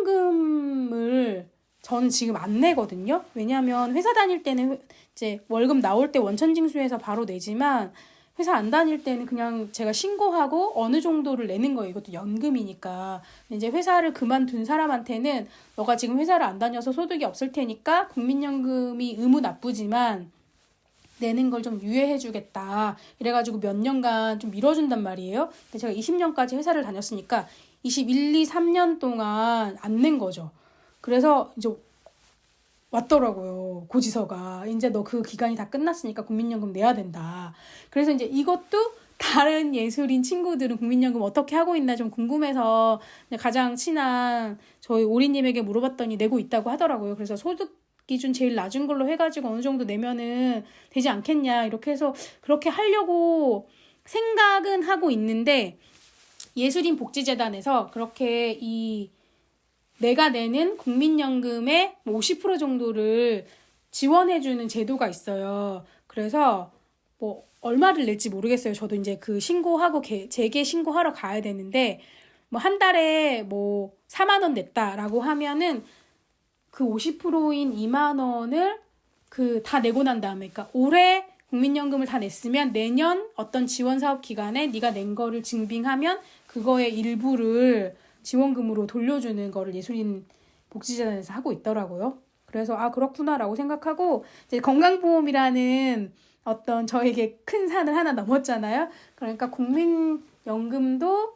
국민연금을 저는 지금 안 내거든요. 왜냐하면 회사 다닐 때는 이제 월급 나올 때 원천징수해서 바로 내지만, 회사 안 다닐 때는 그냥 제가 신고하고 어느 정도를 내는 거예요. 이것도 연금이니까. 이제 회사를 그만둔 사람한테는 너가 지금 회사를 안 다녀서 소득이 없을 테니까 국민연금이 의무 납부지만 내는 걸 좀 유예해 주겠다. 이래가지고 몇 년간 좀 밀어준단 말이에요. 근데 제가 20년까지 회사를 다녔으니까 21, 2, 3년 동안 안 낸 거죠. 그래서 이제 왔더라고요. 고지서가. 이제 너 그 기간이 다 끝났으니까 국민연금 내야 된다. 그래서 이제 이것도 다른 예술인 친구들은 국민연금 어떻게 하고 있나 좀 궁금해서 가장 친한 저희 오리님에게 물어봤더니 내고 있다고 하더라고요. 그래서 소득 기준 제일 낮은 걸로 해가지고 어느 정도 내면은 되지 않겠냐. 이렇게 해서 그렇게 하려고 생각은 하고 있는데, 예술인 복지재단에서 그렇게 내가 내는 국민연금의 50% 정도를 지원해주는 제도가 있어요. 그래서 뭐 얼마를 낼지 모르겠어요. 저도 이제 그 신고하고 재개 신고하러 가야 되는데, 뭐 한 달에 뭐 4만 원 냈다라고 하면은 그 50%인 2만 원을 다 내고 난 다음에, 그러니까 올해 국민연금을 다 냈으면 내년 어떤 지원사업 기간에 네가 낸 거를 증빙하면 그거의 일부를 지원금으로 돌려주는 거를 예술인 복지재단에서 하고 있더라고요. 그래서 그렇구나라고 생각하고, 이제 건강보험이라는 어떤 저에게 큰 산을 하나 넘었잖아요. 그러니까 국민연금도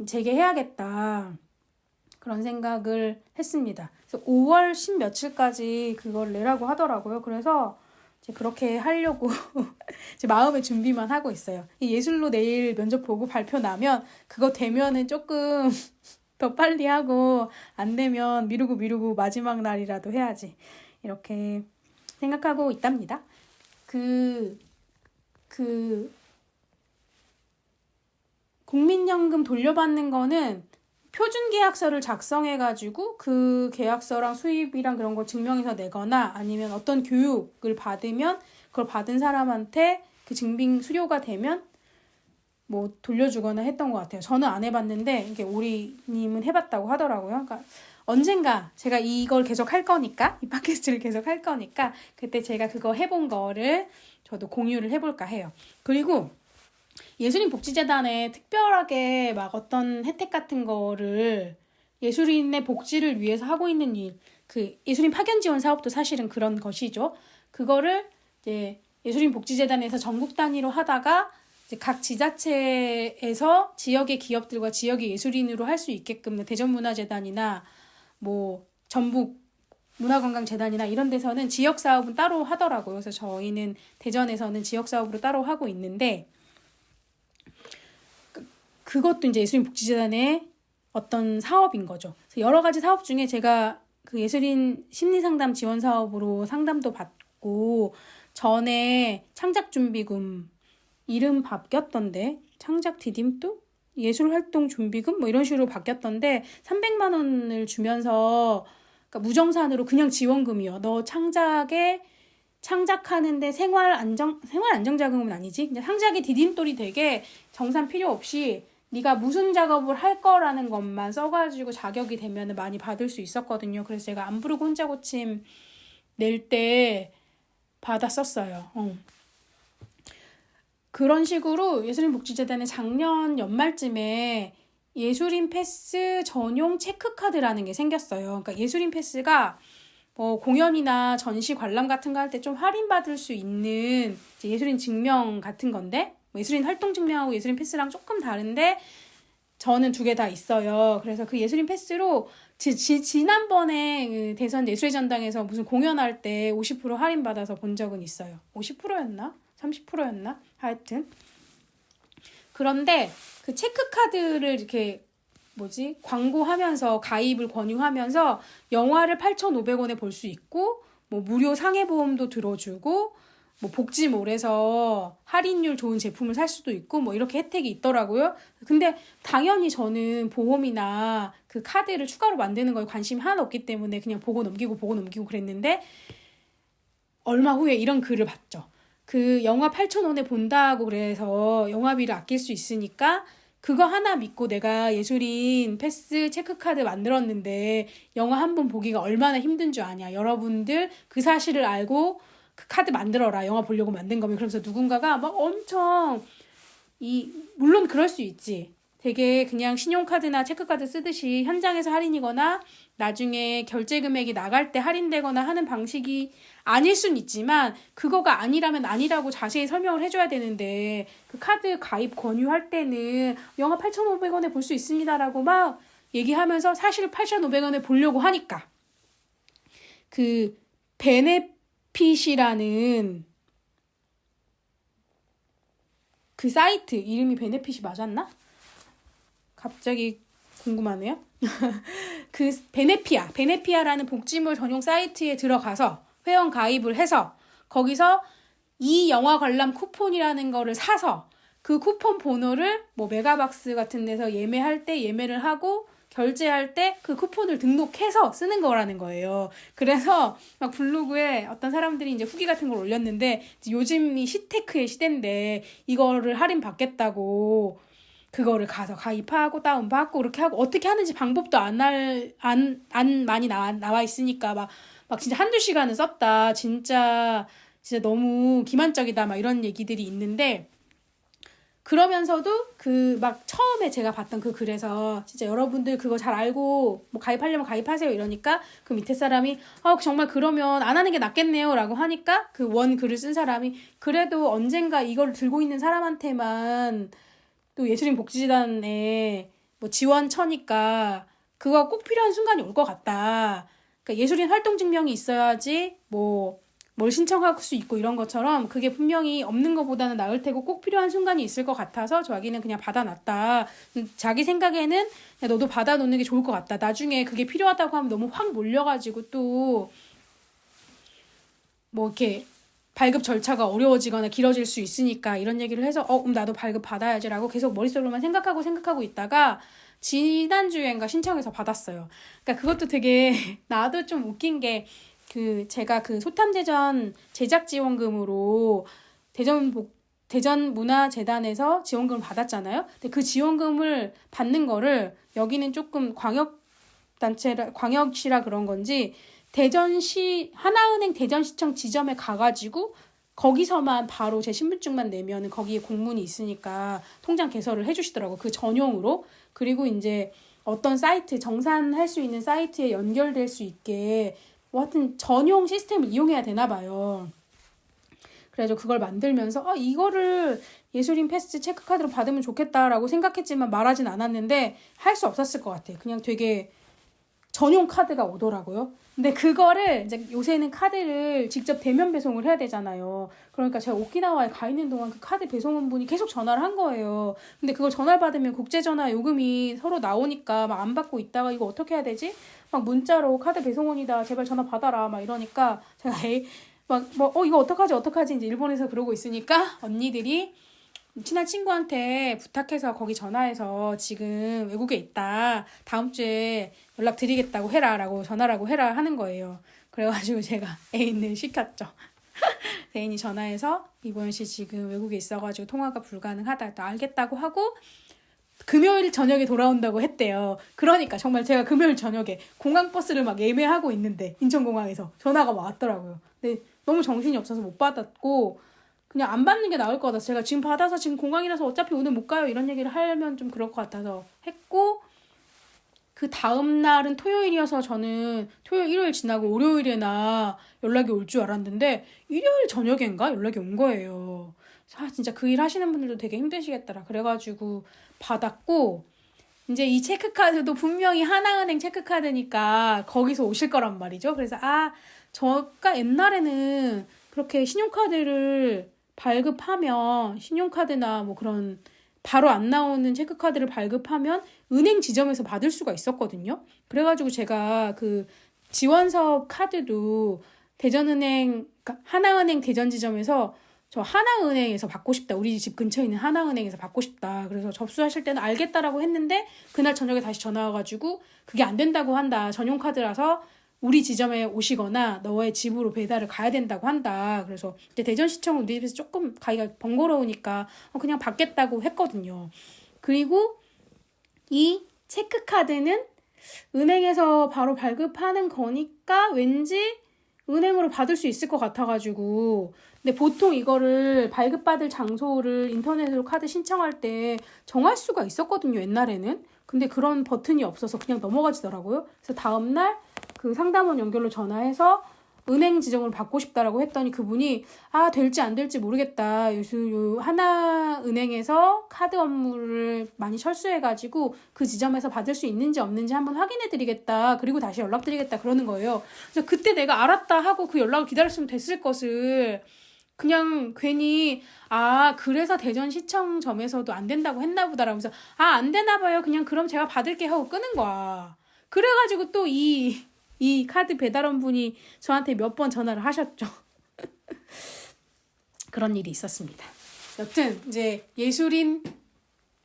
재개해야겠다. 그런 생각을 했습니다. 그래서 5월 10 며칠까지 그걸 내라고 하더라고요. 그래서 이제 그렇게 하려고 제 마음의 준비만 하고 있어요. 이 예술로 내일 면접 보고 발표 나면 그거 되면은 조금 더 빨리 하고, 안 되면 미루고 마지막 날이라도 해야지. 이렇게 생각하고 있답니다. 국민연금 돌려받는 거는 표준계약서를 작성해가지고 그 계약서랑 수입이랑 그런 걸 증명해서 내거나, 아니면 어떤 교육을 받으면 그걸 받은 사람한테 그 증빙 수료가 되면 뭐 돌려주거나 했던 것 같아요. 저는 안 해봤는데 이게 오리님은 해봤다고 하더라고요. 그러니까 언젠가 제가 이걸 계속 할 거니까, 이 팟캐스트를 계속 할 거니까 그때 제가 그거 해본 거를 저도 공유를 해볼까 해요. 그리고 예술인 복지재단에 특별하게 막 어떤 혜택 같은 거를 예술인의 복지를 위해서 하고 있는 일, 예술인 파견 지원 사업도 사실은 그런 것이죠. 그거를 이제 예술인 복지재단에서 전국 단위로 하다가 이제 각 지자체에서 지역의 기업들과 지역의 예술인으로 할 수 있게끔 대전문화재단이나 뭐 전북 문화관광재단이나 이런 데서는 지역 사업은 따로 하더라고요. 그래서 저희는 대전에서는 지역 사업으로 따로 하고 있는데, 그것도 이제 예술인 복지재단의 어떤 사업인 거죠. 그래서 여러 가지 사업 중에 제가 그 예술인 심리상담 지원 사업으로 상담도 받고, 전에 창작준비금 이름 바뀌었던데, 창작 디딤돌? 예술활동준비금? 뭐 이런 식으로 바뀌었던데 300만 원을 주면서, 그러니까 무정산으로 그냥 지원금이요. 너 창작하는데 생활안정자금은 아니지. 그냥 창작의 디딤돌이 되게 정산 필요 없이 네가 무슨 작업을 할 거라는 것만 써가지고 자격이 되면 많이 받을 수 있었거든요. 그래서 제가 안 부르고 혼자 고침 낼 때 받았었어요. 그런 식으로 예술인복지재단에 작년 연말쯤에 예술인 패스 전용 체크카드라는 게 생겼어요. 그러니까 예술인 패스가 뭐 공연이나 전시 관람 같은 거 할 때 좀 할인받을 수 있는 예술인 증명 같은 건데, 예술인 활동 증명하고 예술인 패스랑 조금 다른데 저는 두 개 다 있어요. 그래서 그 예술인 패스로 지난번에 그 대선 예술의 전당에서 무슨 공연할 때 50% 할인받아서 본 적은 있어요. 50%였나? 30%였나? 하여튼. 그런데 그 체크카드를 이렇게 광고하면서 가입을 권유하면서 영화를 8,500원에 볼 수 있고, 뭐 무료 상해보험도 들어주고, 뭐 복지몰에서 할인율 좋은 제품을 살 수도 있고, 뭐 이렇게 혜택이 있더라고요. 근데 당연히 저는 보험이나 그 카드를 추가로 만드는 거에 관심이 하나도 없기 때문에 그냥 보고 넘기고 그랬는데, 얼마 후에 이런 글을 봤죠. 그 영화 8,000원에 본다고 그래서 영화비를 아낄 수 있으니까 그거 하나 믿고 내가 예술인 패스 체크카드 만들었는데 영화 한 번 보기가 얼마나 힘든 줄 아냐. 여러분들 그 사실을 알고 그 카드 만들어라. 영화 보려고 만든 거면. 그러면서 누군가가 막 엄청 물론 그럴 수 있지. 되게 그냥 신용카드나 체크카드 쓰듯이 현장에서 할인이거나 나중에 결제 금액이 나갈 때 할인되거나 하는 방식이 아닐 순 있지만 그거가 아니라면 아니라고 자세히 설명을 해줘야 되는데 그 카드 가입 권유할 때는 영화 8,500원에 볼 수 있습니다라고 막 얘기하면서 사실 8,500원에 보려고 하니까 그 베네핏이라는 그 사이트 이름이 베네핏이 맞았나? 갑자기 궁금하네요. 그 베네피아라는 복지물 전용 사이트에 들어가서 회원 가입을 해서 거기서 이 영화 관람 쿠폰이라는 거를 사서 그 쿠폰 번호를 뭐 메가박스 같은 데서 예매할 때 예매를 하고 결제할 때 그 쿠폰을 등록해서 쓰는 거라는 거예요. 그래서 막 블로그에 어떤 사람들이 이제 후기 같은 걸 올렸는데 요즘이 시테크의 시대인데 이거를 할인 받겠다고 그거를 가서 가입하고 다운받고 그렇게 하고 어떻게 하는지 방법도 안 많이 나와 있으니까 막 진짜 한두 시간은 썼다. 진짜 너무 기만적이다. 막 이런 얘기들이 있는데 그러면서도 그 막 처음에 제가 봤던 그 글에서 진짜 여러분들 그거 잘 알고 뭐 가입하려면 가입하세요 이러니까 그 밑에 사람이 정말 그러면 안 하는 게 낫겠네요 라고 하니까 그 원 글을 쓴 사람이 그래도 언젠가 이걸 들고 있는 사람한테만 또 예술인 복지재단에 뭐 지원 처니까 그거 꼭 필요한 순간이 올 것 같다. 그러니까 예술인 활동 증명이 있어야지 뭘 신청할 수 있고 이런 것처럼 그게 분명히 없는 것보다는 나을 테고 꼭 필요한 순간이 있을 것 같아서 자기는 그냥 받아놨다. 자기 생각에는 야, 너도 받아놓는 게 좋을 것 같다. 나중에 그게 필요하다고 하면 너무 확 몰려가지고 또 뭐 이렇게 발급 절차가 어려워지거나 길어질 수 있으니까 이런 얘기를 해서 그럼 나도 발급 받아야지라고 계속 머릿속으로만 생각하고 있다가 지난주엔가 신청해서 받았어요. 그러니까 그것도 되게 나도 좀 웃긴 게 제가 그 소탐대전 제작 지원금으로 대전문화재단에서 지원금을 받았잖아요. 근데 그 지원금을 받는 거를 여기는 조금 광역시라 그런 건지 대전시 하나은행 대전시청 지점에 가가지고 거기서만 바로 제 신분증만 내면은 거기에 공문이 있으니까 통장 개설을 해주시더라고. 그 전용으로. 그리고 이제 어떤 사이트 정산할 수 있는 사이트에 연결될 수 있게 하여튼 전용 시스템을 이용해야 되나 봐요. 그래서 그걸 만들면서 이거를 예술인 패스 체크카드로 받으면 좋겠다라고 생각했지만 말하진 않았는데 할 수 없었을 것 같아요. 그냥 되게 전용 카드가 오더라고요. 근데 그거를 이제 요새는 카드를 직접 대면 배송을 해야 되잖아요. 그러니까 제가 오키나와에 가 있는 동안 그 카드 배송원 분이 계속 전화를 한 거예요. 근데 그걸 전화를 받으면 국제전화 요금이 서로 나오니까 막 안 받고 있다가 이거 어떻게 해야 되지? 막 문자로 카드 배송원이다. 제발 전화 받아라. 막 이러니까 제가 이거 어떡하지? 이제 일본에서 그러고 있으니까 언니들이 친한 친구한테 부탁해서 거기 전화해서 지금 외국에 있다. 다음 주에 연락드리겠다고 해라라고 전화라고 해라 하는 거예요. 그래가지고 제가 애인을 시켰죠. 애인이 전화해서 이보연 씨 지금 외국에 있어가지고 통화가 불가능하다. 알겠다고 하고 금요일 저녁에 돌아온다고 했대요. 그러니까 정말 제가 금요일 저녁에 공항버스를 막 예매하고 있는데 인천공항에서 전화가 왔더라고요. 근데 너무 정신이 없어서 못 받았고 그냥 안 받는 게 나을 것 같아서 제가 지금 받아서 지금 공강이라서 어차피 오늘 못 가요 이런 얘기를 하면 좀 그럴 것 같아서 했고, 그 다음 날은 토요일이어서 저는 토요일 일요일 지나고 월요일에나 연락이 올 줄 알았는데 일요일 저녁인가 연락이 온 거예요. 진짜 그 일 하시는 분들도 되게 힘드시겠더라. 그래가지고 받았고, 이제 이 체크카드도 분명히 하나은행 체크카드니까 거기서 오실 거란 말이죠. 그래서 저가 옛날에는 그렇게 신용카드를 발급하면, 신용카드나 뭐 그런 바로 안 나오는 체크카드를 발급하면 은행 지점에서 받을 수가 있었거든요. 그래가지고 제가 그 지원사업 카드도 대전은행, 하나은행 대전 지점에서 저 하나은행에서 받고 싶다. 우리 집 근처에 있는 하나은행에서 받고 싶다. 그래서 접수하실 때는 알겠다라고 했는데 그날 저녁에 다시 전화 와가지고 그게 안 된다고 한다. 전용카드라서 우리 지점에 오시거나 너의 집으로 배달을 가야 된다고 한다. 그래서 이제 대전시청은 우리 집에서 조금 가기가 번거로우니까 그냥 받겠다고 했거든요. 그리고 이 체크카드는 은행에서 바로 발급하는 거니까 왠지 은행으로 받을 수 있을 것 같아가지고, 근데 보통 이거를 발급받을 장소를 인터넷으로 카드 신청할 때 정할 수가 있었거든요, 옛날에는. 근데 그런 버튼이 없어서 그냥 넘어가지더라고요. 그래서 다음날 그 상담원 연결로 전화해서 은행 지정을 받고 싶다라고 했더니 그분이 될지 안 될지 모르겠다. 요즘 하나은행에서 카드 업무를 많이 철수해가지고 그 지점에서 받을 수 있는지 없는지 한번 확인해드리겠다. 그리고 다시 연락드리겠다. 그러는 거예요. 그래서 그때 내가 알았다 하고 그 연락을 기다렸으면 됐을 것을 그냥 괜히 그래서 대전시청점에서도 안 된다고 했나 보다라면서 안 되나 봐요. 그냥 그럼 제가 받을게 하고 끄는 거야. 그래가지고 또 이 카드 배달원 분이 저한테 몇 번 전화를 하셨죠. 그런 일이 있었습니다. 여튼 이제 예술인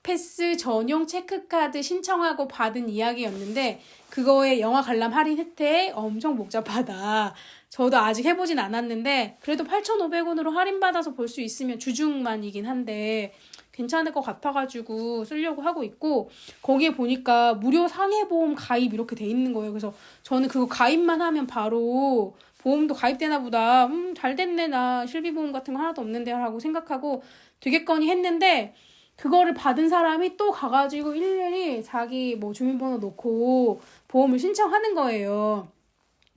패스 전용 체크카드 신청하고 받은 이야기였는데 그거에 영화 관람 할인 혜택 엄청 복잡하다. 저도 아직 해보진 않았는데 그래도 8,500원으로 할인받아서 볼 수 있으면 주중만이긴 한데 괜찮을 것 같아가지고 쓰려고 하고 있고, 거기에 보니까 무료 상해보험 가입 이렇게 돼 있는 거예요. 그래서 저는 그거 가입만 하면 바로 보험도 가입되나 보다. 잘 됐네. 나 실비보험 같은 거 하나도 없는데 라고 생각하고 되겠거니 했는데 그거를 받은 사람이 또 가가지고 일일이 자기 뭐 주민번호 놓고 보험을 신청하는 거예요.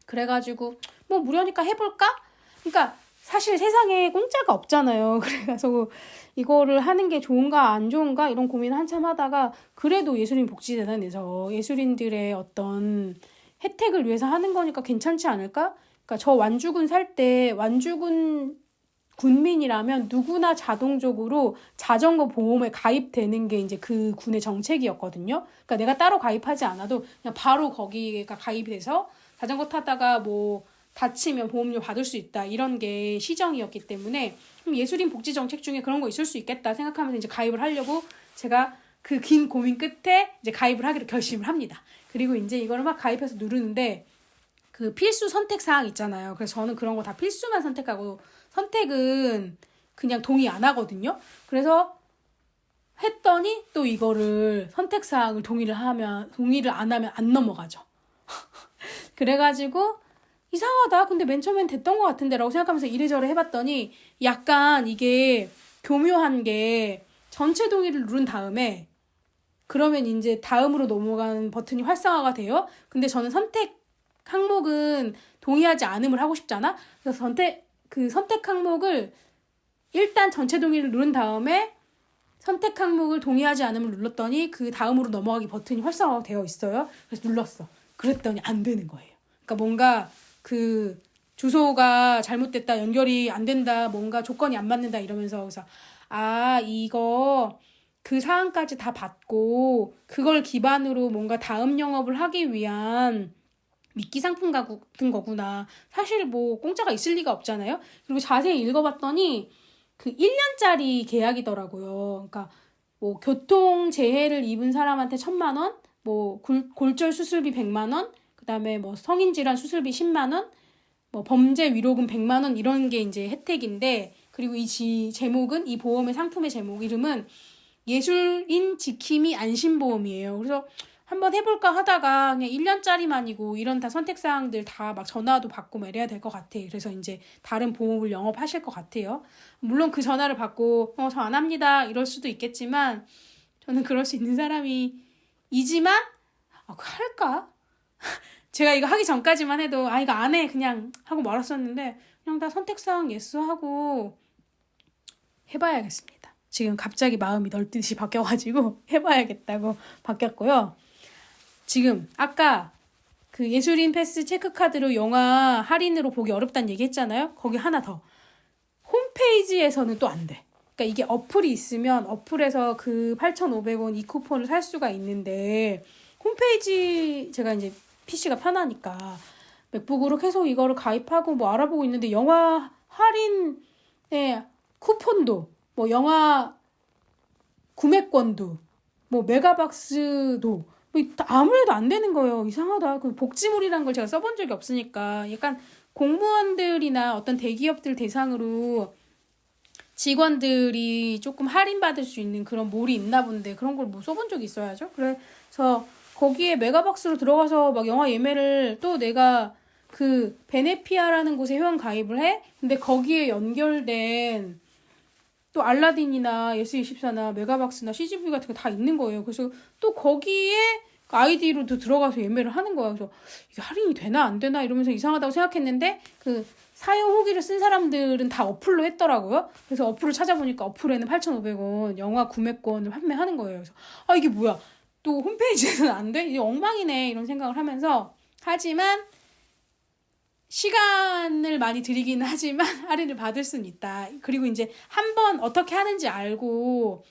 그래가지고 뭐 무료니까 해볼까? 그러니까 사실 세상에 공짜가 없잖아요. 그래서 이거를 하는 게 좋은가 안 좋은가 이런 고민을 한참 하다가 그래도 예술인 복지재단에서 예술인들의 어떤 혜택을 위해서 하는 거니까 괜찮지 않을까? 그러니까 저 완주군 살 때 완주군 군민이라면 누구나 자동적으로 자전거 보험에 가입되는 게 이제 그 군의 정책이었거든요. 그러니까 내가 따로 가입하지 않아도 그냥 바로 거기가 가입이 돼서 자전거 타다가 뭐 다치면 보험료 받을 수 있다 이런 게 시정이었기 때문에 예술인 복지 정책 중에 그런 거 있을 수 있겠다 생각하면서 이제 가입을 하려고 제가 그 긴 고민 끝에 이제 가입을 하기로 결심을 합니다. 그리고 이제 이거를 막 가입해서 누르는데 그 필수 선택 사항 있잖아요. 그래서 저는 그런 거 다 필수만 선택하고 선택은 그냥 동의 안 하거든요. 그래서 했더니 또 이거를 선택 사항을 동의를 안 하면 안 넘어가죠. 그래가지고 이상하다. 근데 맨 처음엔 됐던 것 같은데 라고 생각하면서 이래저래 해봤더니 약간 이게 교묘한 게 전체 동의를 누른 다음에 그러면 이제 다음으로 넘어가는 버튼이 활성화가 돼요. 근데 저는 선택 항목은 동의하지 않음을 하고 싶잖아. 그래서 선택 항목을 일단 전체 동의를 누른 다음에 선택 항목을 동의하지 않음을 눌렀더니 그 다음으로 넘어가기 버튼이 활성화가 되어 있어요. 그래서 눌렀어. 그랬더니 안 되는 거예요. 그러니까 뭔가 그 주소가 잘못됐다, 연결이 안 된다, 뭔가 조건이 안 맞는다 이러면서 그래서 이거 그 사항까지 다 받고 그걸 기반으로 뭔가 다음 영업을 하기 위한 미끼 상품 같은 거구나. 사실 뭐 공짜가 있을 리가 없잖아요. 그리고 자세히 읽어봤더니 그 1년짜리 계약이더라고요. 그러니까 뭐 교통재해를 입은 사람한테 1,000만 원, 뭐 골절 수술비 100만 원, 그다음에 뭐 성인질환 수술비 10만 원, 뭐 범죄 위로금 100만 원 이런 게 이제 혜택인데, 그리고 이 제목은 이 보험의 상품의 제목 이름은 예술인 지킴이 안심보험이에요. 그래서 한번 해볼까 하다가 그냥 1년짜리만이고 이런 다 선택사항들 다 막 전화도 받고 막 이래야 될 것 같아. 그래서 이제 다른 보험을 영업하실 것 같아요. 물론 그 전화를 받고 저 안 합니다 이럴 수도 있겠지만 저는 그럴 수 있는 사람이지만 할까? 제가 이거 하기 전까지만 해도 이거 안 해 그냥 하고 말았었는데 그냥 다 선택사항 예스 하고 해봐야겠습니다. 지금 갑자기 마음이 널뛰듯이 바뀌어가지고 해봐야겠다고 바뀌었고요. 지금 아까 그 예술인 패스 체크카드로 영화 할인으로 보기 어렵다는 얘기 했잖아요. 거기 하나 더. 홈페이지에서는 또 안 돼. 그러니까 이게 어플이 있으면 어플에서 그 8,500원 이 쿠폰을 살 수가 있는데 홈페이지 제가 이제 PC가 편하니까 맥북으로 계속 이거를 가입하고 뭐 알아보고 있는데 영화 할인의 쿠폰도 뭐 영화 구매권도 뭐 메가박스도 뭐 아무래도 안 되는 거예요. 이상하다. 그 복지물이라는 걸 제가 써본 적이 없으니까 약간 공무원들이나 어떤 대기업들 대상으로 직원들이 조금 할인받을 수 있는 그런 몰이 있나 본데 그런 걸 뭐 써본 적이 있어야죠. 그래서 거기에 메가박스로 들어가서 막 영화 예매를 또 내가 그 베네피아라는 곳에 회원 가입을 해? 근데 거기에 연결된 또 알라딘이나 예스24나 메가박스나 CGV 같은 거 다 있는 거예요. 그래서 또 거기에 아이디로도 들어가서 예매를 하는 거예요. 그래서 이게 할인이 되나 안 되나 이러면서 이상하다고 생각했는데 그 사용 후기를 쓴 사람들은 다 어플로 했더라고요. 그래서 어플을 찾아보니까 어플에는 8,500원 영화 구매권을 판매하는 거예요. 그래서 이게 뭐야? 또 홈페이지에서는 안 돼? 이게 엉망이네 이런 생각을 하면서 하지만 시간을 많이 들이기는 하지만 할인을 받을 수는 있다. 그리고 이제 한번 어떻게 하는지 알고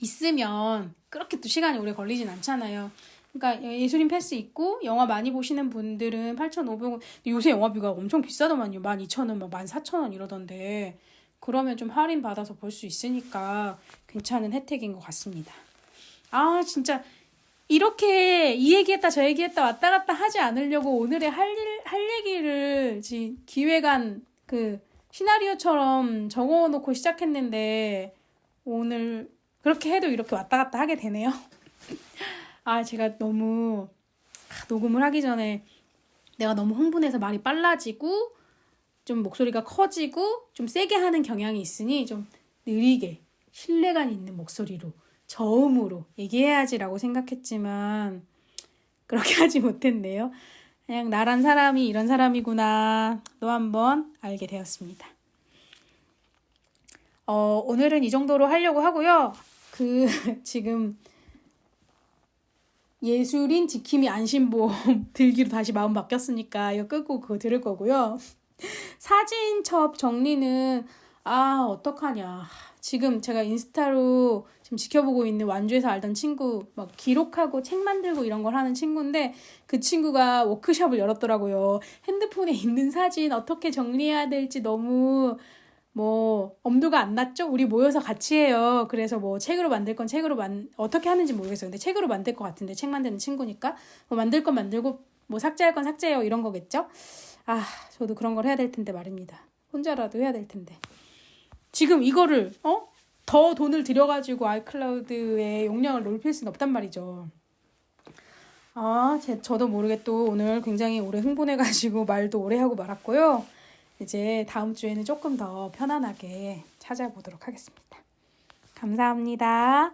있으면 그렇게 또 시간이 오래 걸리진 않잖아요. 그러니까 예술인 패스 있고 영화 많이 보시는 분들은 8,500원. 요새 영화비가 엄청 비싸더만요. 12,000원, 막 14,000원 이러던데 그러면 좀 할인 받아서 볼 수 있으니까 괜찮은 혜택인 것 같습니다. 진짜 이렇게 이 얘기했다 저 얘기했다 왔다 갔다 하지 않으려고 오늘의 할 얘기를 기획안 그 시나리오처럼 적어놓고 시작했는데 오늘 그렇게 해도 이렇게 왔다 갔다 하게 되네요. 제가 너무 녹음을 하기 전에 내가 너무 흥분해서 말이 빨라지고 좀 목소리가 커지고 좀 세게 하는 경향이 있으니 좀 느리게 신뢰감 있는 목소리로 저음으로 얘기해야지라고 생각했지만 그렇게 하지 못했네요. 그냥 나란 사람이 이런 사람이구나 또 한번 알게 되었습니다. 오늘은 이 정도로 하려고 하고요. 지금 예술인 지킴이 안심보험 들기로 다시 마음 바뀌었으니까 이거 끄고 그거 들을 거고요. 사진첩 정리는 어떡하냐. 지금 제가 인스타로 지금 지켜보고 있는 완주에서 알던 친구 막 기록하고 책 만들고 이런 걸 하는 친구인데 그 친구가 워크숍을 열었더라고요. 핸드폰에 있는 사진 어떻게 정리해야 될지 너무 엄두가 안 났죠? 우리 모여서 같이 해요. 그래서 책으로 만들 건 어떻게 하는지 모르겠어요. 근데 책으로 만들 것 같은데 책 만드는 친구니까 만들 건 만들고 삭제할 건 삭제해요. 이런 거겠죠? 저도 그런 걸 해야 될 텐데 말입니다. 혼자라도 해야 될 텐데. 지금 이거를 더 돈을 들여가지고 아이클라우드에 용량을 높일 수는 없단 말이죠. 저도 모르게 또 오늘 굉장히 오래 흥분해가지고 말도 오래 하고 말았고요. 이제 다음 주에는 조금 더 편안하게 찾아보도록 하겠습니다. 감사합니다.